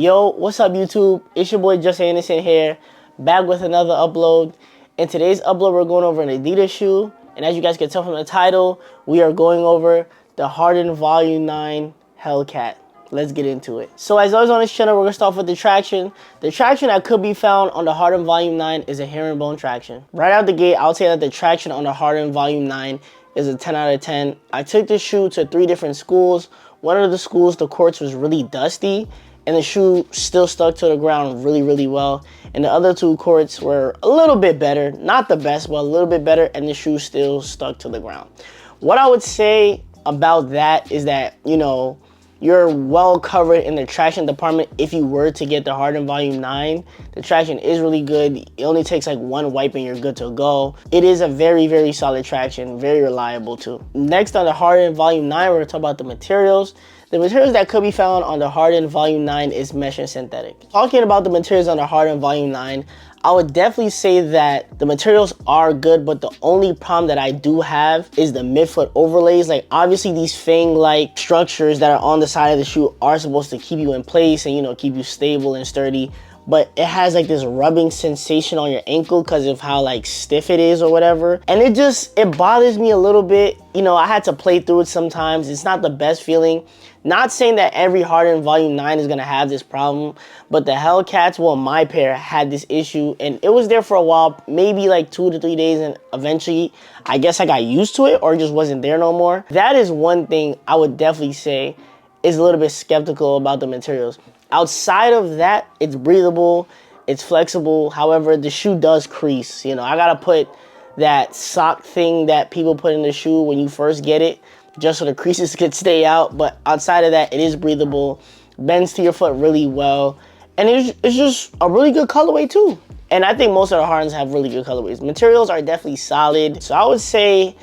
Yo, what's up YouTube? It's your boy jussanderson here, back with another upload. In today's upload, we're going over an Adidas shoe, and as you guys can tell from the title, we are going over the Harden Volume 9 Hellcat. Let's get into it. So as always on this channel, we're gonna start off with the traction. The traction that could be found on the Harden Volume 9 is a herringbone traction. Right out the gate, I'll say that the traction on the Harden Volume 9 is a 10 out of 10. I took this shoe to 3 different schools. One of the schools, the courts was really dusty, and the shoe still stuck to the ground really well. And the other 2 courts were a little bit better, not the best, but a little bit better, and the shoe still stuck to the ground. What I would say about that is that, you know, you're well covered in the traction department if you were to get the Harden Volume 9. The traction is really good. It only takes like 1 wipe and you're good to go. It is a very solid traction, very reliable too. Next on the Harden Volume 9, we're gonna talk about the materials. The materials that could be found on the Harden Volume 9 is mesh and synthetic. Talking about the materials on the Harden Volume 9, I would definitely say that the materials are good, but the only problem that I do have is the midfoot overlays. Like obviously these fang-like structures that are on the side of the shoe are supposed to keep you in place and, you know, keep you stable and sturdy, but it has like this rubbing sensation on your ankle because of how like stiff it is or whatever. And it bothers me a little bit. You know, I had to play through it sometimes. It's not the best feeling. Not saying that every Harden Volume 9 is gonna have this problem, but the Hellcats, well, my pair had this issue and it was there for a while, maybe like 2 to 3 days, and eventually I guess I got used to it or it just wasn't there no more. That is one thing I would definitely say is a little bit skeptical about the materials. Outside of that, it's breathable, it's flexible. However, the shoe does crease. You know, I gotta put that sock thing that people put in the shoe when you first get it, just so the creases could stay out. But outside of that, it is breathable, bends to your foot really well, and it's just a really good colorway too. And I think most of the Hardens have really good colorways. Materials are definitely solid. So I would say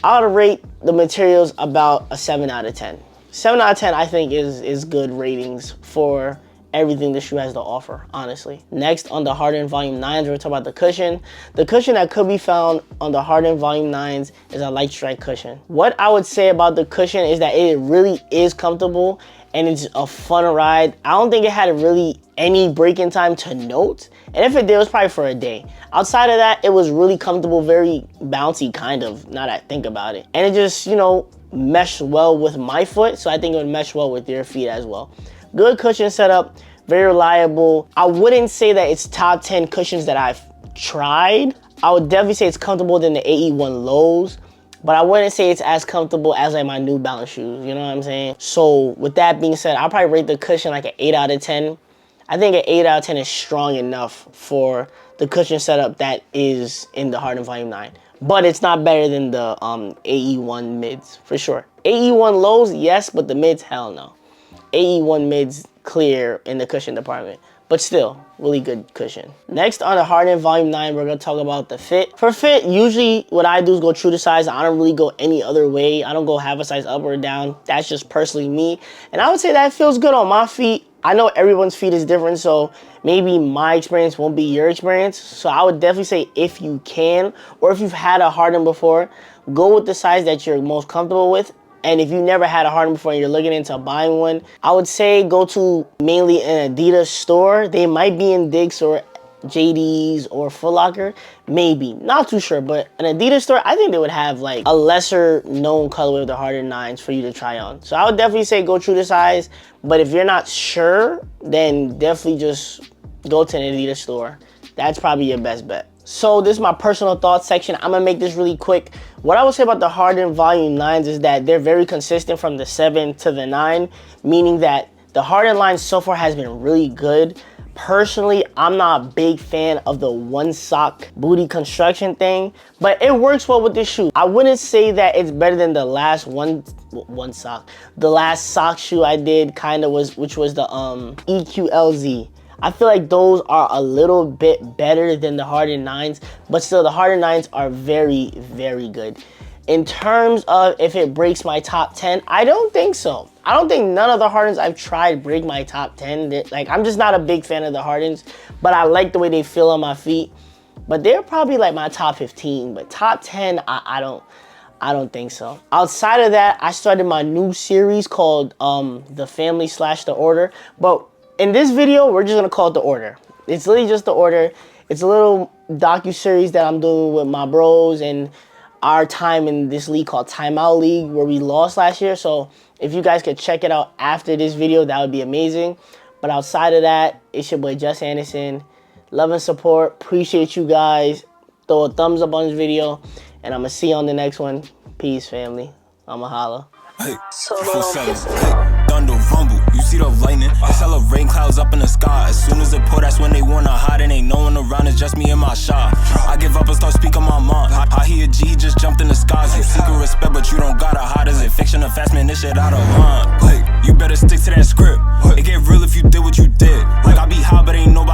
I would rate the materials about a 7 out of 10. 7 out of 10 I think is good ratings for everything the shoe has to offer, honestly. Next on the Harden Volume 9s, we're gonna talk about the cushion. The cushion that could be found on the Harden Volume 9s is a light strike cushion. What I would say about the cushion is that it really is comfortable and it's a fun ride. I don't think it had really any break-in time to note. And if it did, it was probably for a day. Outside of that, it was really comfortable, very bouncy kind of, now that I think about it. And it just, you know, meshed well with my foot, so I think it would mesh well with your feet as well. Good cushion setup, very reliable. I wouldn't say that it's top 10 cushions that I've tried. I would definitely say it's comfortable than the AE1 lows, but I wouldn't say it's as comfortable as like my New Balance shoes, you know what I'm saying? So with that being said, I'll probably rate the cushion like an 8 out of 10. I think an 8 out of 10 is strong enough for the cushion setup that is in the Harden Volume 9. But it's not better than the AE1 mids, for sure. AE1 lows, yes, but the mids, hell no. AE1 mids clear in the cushion department, but still, really good cushion. Next on the Harden Volume 9, we're gonna talk about the fit. For fit, usually what I do is go true to size. I don't really go any other way. I don't go half a size up or down. That's just personally me. And I would say that feels good on my feet. I know everyone's feet is different, so maybe my experience won't be your experience. So I would definitely say if you can, or if you've had a Harden before, go with the size that you're most comfortable with. And if you never had a Harden before and you're looking into buying one, I would say go to mainly an Adidas store. They might be in Dick's or JD's or Foot Locker, maybe, not too sure, but an Adidas store, I think they would have like a lesser known colorway of the Harden 9s for you to try on. So I would definitely say go true to size, but if you're not sure, then definitely just go to an Adidas store. That's probably your best bet. So this is my personal thoughts section. I'm gonna make this really quick. What I would say about the Harden Volume 9s is that they're very consistent from the 7 to the 9, meaning that the Harden line so far has been really good. Personally, I'm not a big fan of the one sock booty construction thing, but it works well with this shoe. I wouldn't say that it's better than the last the last sock shoe I did which was the EQLZ. I feel like those are a little bit better than the Harden 9s, but still the Harden 9s are very good. In terms of if it breaks my top 10, I don't think so. I don't think none of the Hardens I've tried break my top 10. Like, I'm just not a big fan of the Hardens, but I like the way they feel on my feet. But they're probably like my top 15, but top 10, I don't think so. Outside of that, I started my new series called The Family / The Order. But in this video, we're just gonna call it The Order. It's literally just The Order. It's a little docu-series that I'm doing with my bros and our time in this league called Timeout League, where we lost last year. So if you guys could check it out after this video, that would be amazing. But outside of that, it's your boy Juss Anderson. Love and support. Appreciate you guys. Throw a thumbs up on this video, and I'm gonna see you on the next one. Peace, family. I'ma holla. Hey, thunder rumble, you see the lightning. It's hella rain clouds up in the sky. As soon as it pour, that's when they wanna hide. And ain't no one around, it's just me and my shot. I give up and start speaking my mind. I hear G just jumped in the skies. You seek respect, but you don't gotta hide. Is it fiction or fast, man? This shit out of line. You better stick to that script. It get real if you did what you did. Like I be high, but ain't nobody